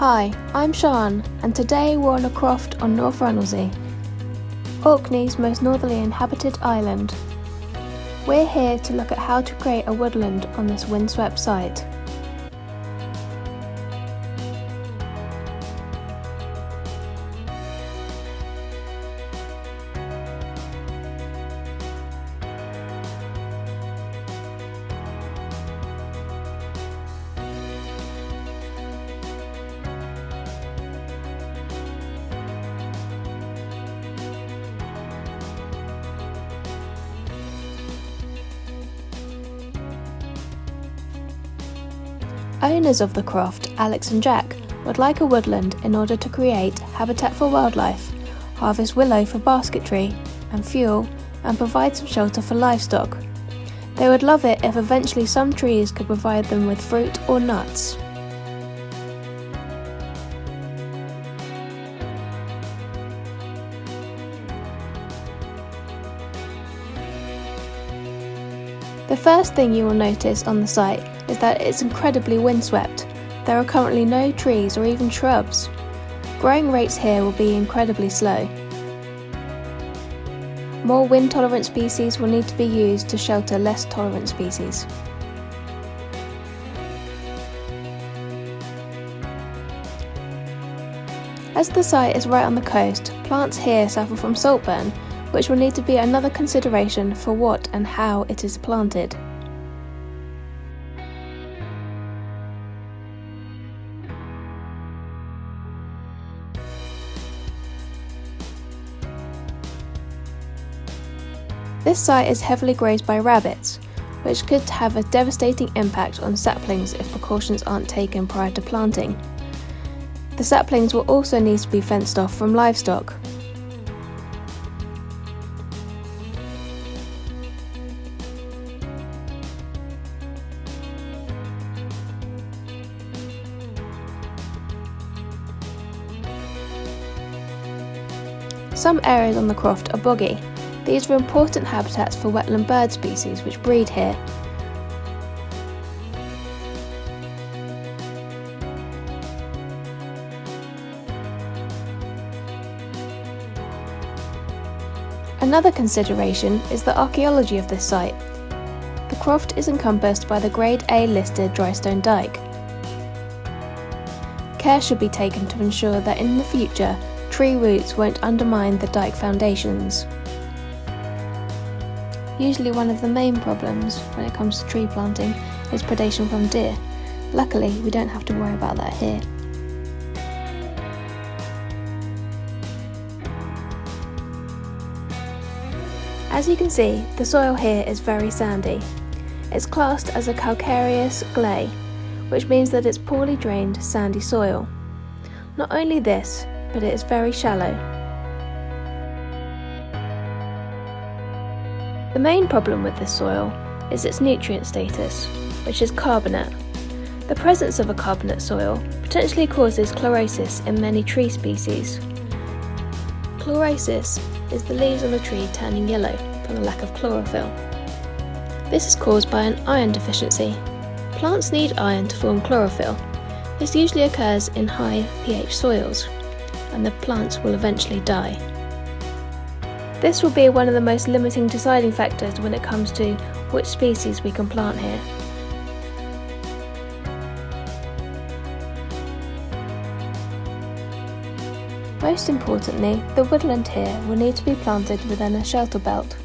Hi, I'm Siân, and today we're on a croft on North Ronaldsay, Orkney's most northerly inhabited island. We're here to look at how to create a woodland on this windswept site. Owners of the croft, Alex and Jack, would like a woodland in order to create habitat for wildlife, harvest willow for basketry and fuel, and provide some shelter for livestock. They would love it if eventually some trees could provide them with fruit or nuts. The first thing you will notice on the site is that it's incredibly windswept. There are currently no trees or even shrubs. Growing rates here will be incredibly slow. More wind-tolerant species will need to be used to shelter less tolerant species. As the site is right on the coast, plants here suffer from saltburn, which will need to be another consideration for what and how it is planted. This site is heavily grazed by rabbits, which could have a devastating impact on saplings if precautions aren't taken prior to planting. The saplings will also need to be fenced off from livestock. Some areas on the croft are boggy. These are important habitats for wetland bird species which breed here. Another consideration is the archaeology of this site. The croft is encompassed by the Grade A listed dry stone dyke. Care should be taken to ensure that in the future, tree roots won't undermine the dyke foundations. Usually one of the main problems when it comes to tree planting is predation from deer. Luckily, we don't have to worry about that here. As you can see, the soil here is very sandy. It's classed as a calcareous clay, which means that it's poorly drained, sandy soil. Not only this, but it is very shallow. The main problem with this soil is its nutrient status, which is carbonate. The presence of a carbonate soil potentially causes chlorosis in many tree species. Chlorosis is the leaves on the tree turning yellow from the lack of chlorophyll. This is caused by an iron deficiency. Plants need iron to form chlorophyll. This usually occurs in high pH soils, and the plants will eventually die. This will be one of the most limiting deciding factors when it comes to which species we can plant here. Most importantly, the woodland here will need to be planted within a shelter belt.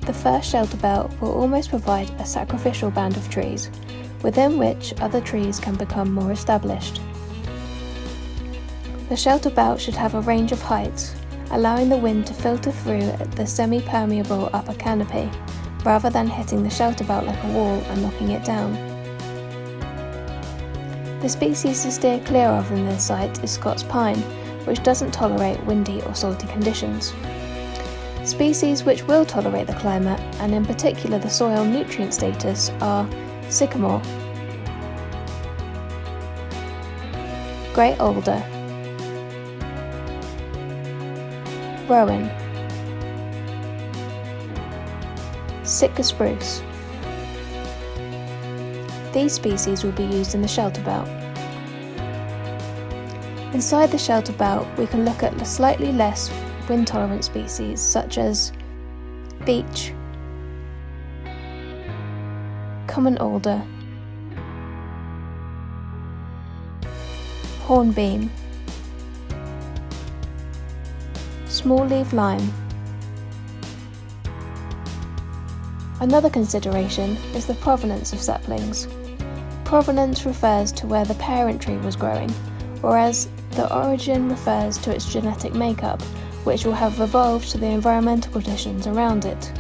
The first shelter belt will almost provide a sacrificial band of trees, within which other trees can become more established. The shelter belt should have a range of heights, allowing the wind to filter through the semi-permeable upper canopy, rather than hitting the shelter belt like a wall and knocking it down. The species to steer clear of in this site is Scots pine, which doesn't tolerate windy or salty conditions. Species which will tolerate the climate, and in particular the soil nutrient status, are sycamore, grey alder, rowan, Sitka spruce. These species will be used in the shelter belt. Inside the shelter belt, we can look at slightly less wind-tolerant species such as beech, common alder, hornbeam, small-leaf lime. Another consideration is the provenance of saplings. Provenance refers to where the parent tree was growing, whereas the origin refers to its genetic makeup, which will have evolved to the environmental conditions around it.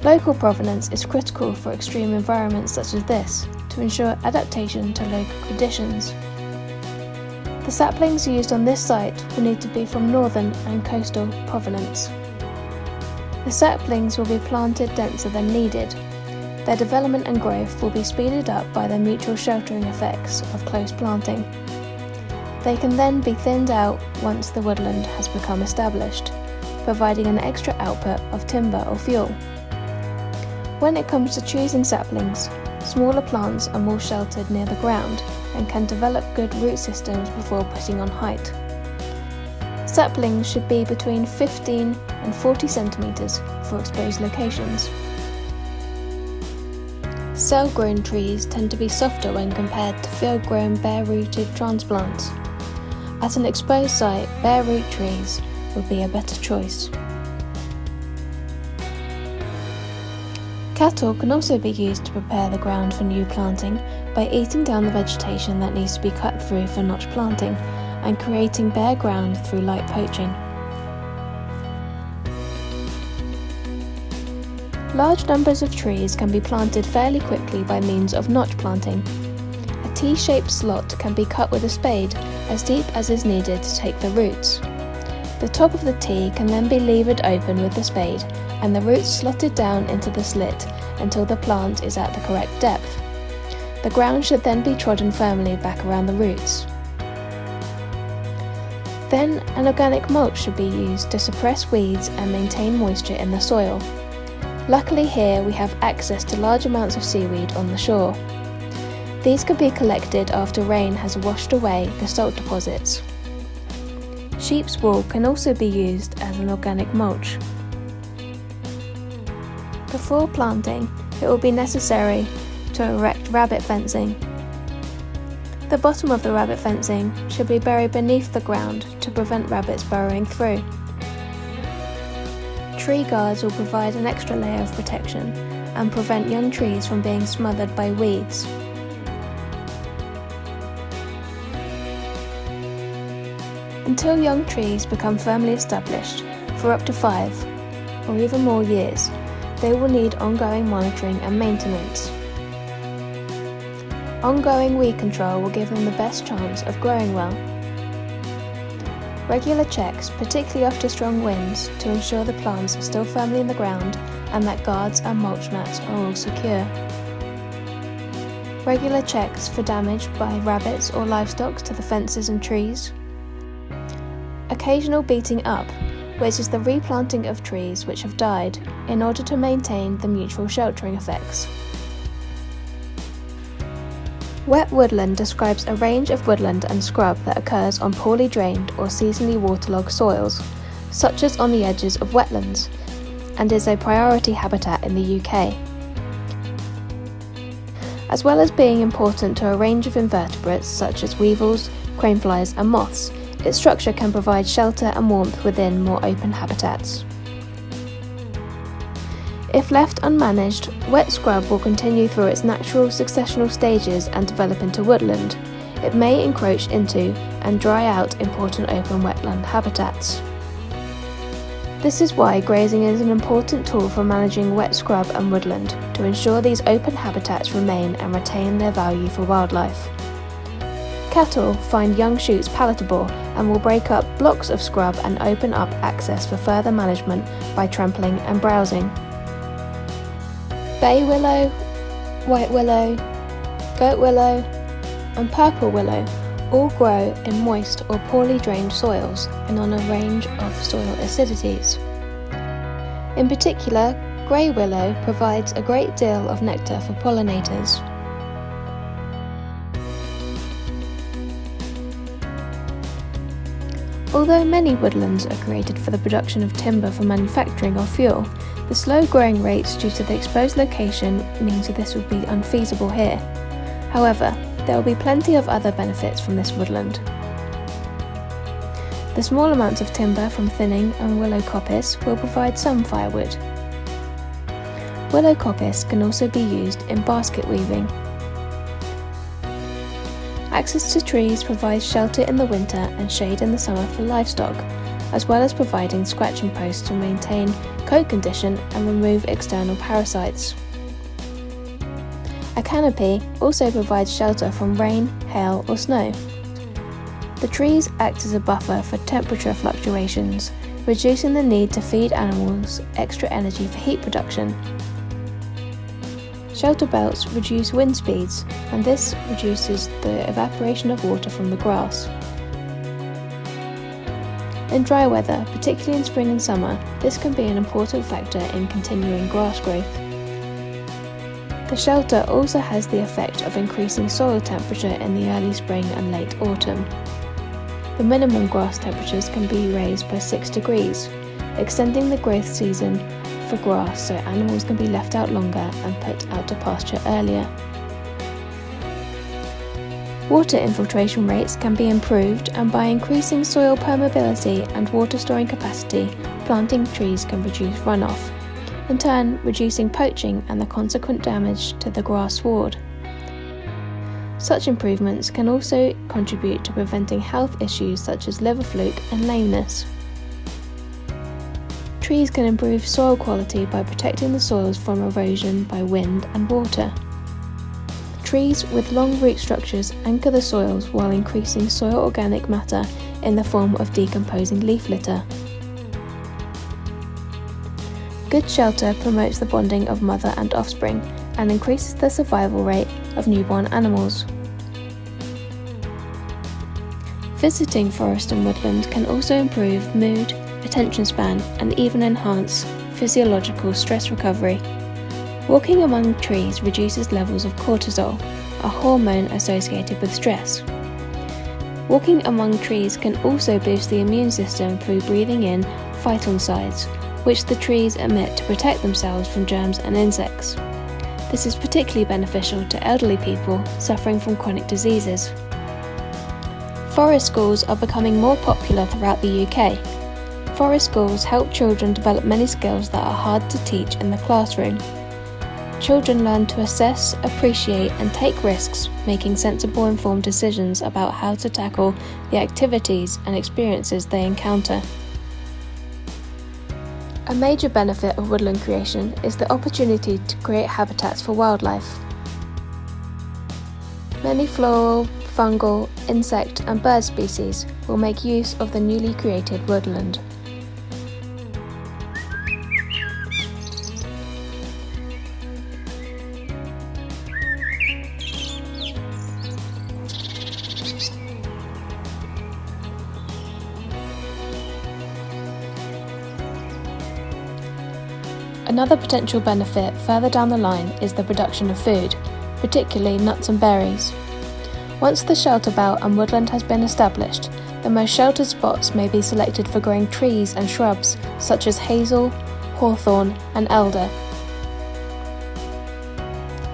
Local provenance is critical for extreme environments such as this, to ensure adaptation to local conditions. The saplings used on this site will need to be from northern and coastal provenance. The saplings will be planted denser than needed. Their development and growth will be speeded up by the mutual sheltering effects of close planting. They can then be thinned out once the woodland has become established, providing an extra output of timber or fuel. When it comes to choosing saplings, smaller plants are more sheltered near the ground and can develop good root systems before putting on height. Saplings should be between 15 and 40 centimetres for exposed locations. Cell-grown trees tend to be softer when compared to field-grown bare-rooted transplants. At an exposed site, bare root trees would be a better choice. Cattle can also be used to prepare the ground for new planting by eating down the vegetation that needs to be cut through for notch planting and creating bare ground through light poaching. Large numbers of trees can be planted fairly quickly by means of notch planting. A T-shaped slot can be cut with a spade as deep as is needed to take the roots. The top of the T can then be levered open with the spade and the roots slotted down into the slit until the plant is at the correct depth. The ground should then be trodden firmly back around the roots. Then an organic mulch should be used to suppress weeds and maintain moisture in the soil. Luckily here we have access to large amounts of seaweed on the shore. These can be collected after rain has washed away the salt deposits. Sheep's wool can also be used as an organic mulch. Before planting, it will be necessary to erect rabbit fencing. The bottom of the rabbit fencing should be buried beneath the ground to prevent rabbits burrowing through. Tree guards will provide an extra layer of protection and prevent young trees from being smothered by weeds. Until young trees become firmly established, for up to 5 or even more years, they will need ongoing monitoring and maintenance. Ongoing weed control will give them the best chance of growing well. Regular checks, particularly after strong winds, to ensure the plants are still firmly in the ground and that guards and mulch mats are all secure. Regular checks for damage by rabbits or livestock to the fences and trees. Occasional beating up, which is the replanting of trees which have died in order to maintain the mutual sheltering effects. Wet woodland describes a range of woodland and scrub that occurs on poorly drained or seasonally waterlogged soils, such as on the edges of wetlands, and is a priority habitat in the UK. As well as being important to a range of invertebrates such as weevils, craneflies and moths, its structure can provide shelter and warmth within more open habitats. If left unmanaged, wet scrub will continue through its natural successional stages and develop into woodland. It may encroach into and dry out important open wetland habitats. This is why grazing is an important tool for managing wet scrub and woodland, to ensure these open habitats remain and retain their value for wildlife. Cattle find young shoots palatable and will break up blocks of scrub and open up access for further management by trampling and browsing. Bay willow, white willow, goat willow and purple willow all grow in moist or poorly drained soils and on a range of soil acidities. In particular, grey willow provides a great deal of nectar for pollinators. Although many woodlands are created for the production of timber for manufacturing or fuel, the slow growing rates due to the exposed location means that this would be unfeasible here. However, there will be plenty of other benefits from this woodland. The small amounts of timber from thinning and willow coppice will provide some firewood. Willow coppice can also be used in basket weaving. Access to trees provides shelter in the winter and shade in the summer for livestock, as well as providing scratching posts to maintain coat condition and remove external parasites. A canopy also provides shelter from rain, hail or snow. The trees act as a buffer for temperature fluctuations, reducing the need to feed animals extra energy for heat production. Shelter belts reduce wind speeds, and this reduces the evaporation of water from the grass. In dry weather, particularly in spring and summer, this can be an important factor in continuing grass growth. The shelter also has the effect of increasing soil temperature in the early spring and late autumn. The minimum grass temperatures can be raised by 6 degrees, extending the growth season for grass so animals can be left out longer and put out to pasture earlier. Water infiltration rates can be improved, and by increasing soil permeability and water storing capacity, planting trees can reduce runoff, in turn reducing poaching and the consequent damage to the grass sward. Such improvements can also contribute to preventing health issues such as liver fluke and lameness. Trees can improve soil quality by protecting the soils from erosion by wind and water. Trees with long root structures anchor the soils while increasing soil organic matter in the form of decomposing leaf litter. Good shelter promotes the bonding of mother and offspring and increases the survival rate of newborn animals. Visiting forest and woodland can also improve mood, attention span, and even enhance physiological stress recovery. Walking among trees reduces levels of cortisol, a hormone associated with stress. Walking among trees can also boost the immune system through breathing in phytoncides, which the trees emit to protect themselves from germs and insects. This is particularly beneficial to elderly people suffering from chronic diseases. Forest schools are becoming more popular throughout the UK. Forest schools help children develop many skills that are hard to teach in the classroom. Children learn to assess, appreciate, and take risks, making sensible, informed decisions about how to tackle the activities and experiences they encounter. A major benefit of woodland creation is the opportunity to create habitats for wildlife. Many floral, fungal, insect, and bird species will make use of the newly created woodland. Another potential benefit further down the line is the production of food, particularly nuts and berries. Once the shelter belt and woodland has been established, the most sheltered spots may be selected for growing trees and shrubs such as hazel, hawthorn, and elder.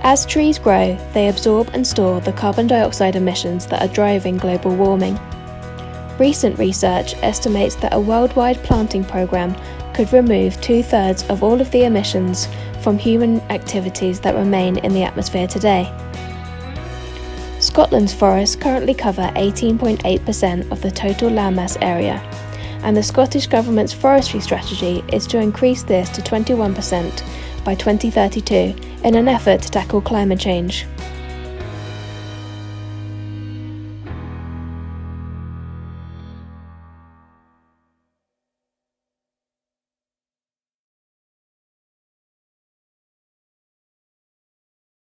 As trees grow, they absorb and store the carbon dioxide emissions that are driving global warming. Recent research estimates that a worldwide planting program could remove 2/3 of all of the emissions from human activities that remain in the atmosphere today. Scotland's forests currently cover 18.8% of the total landmass area, and the Scottish Government's forestry strategy is to increase this to 21% by 2032 in an effort to tackle climate change.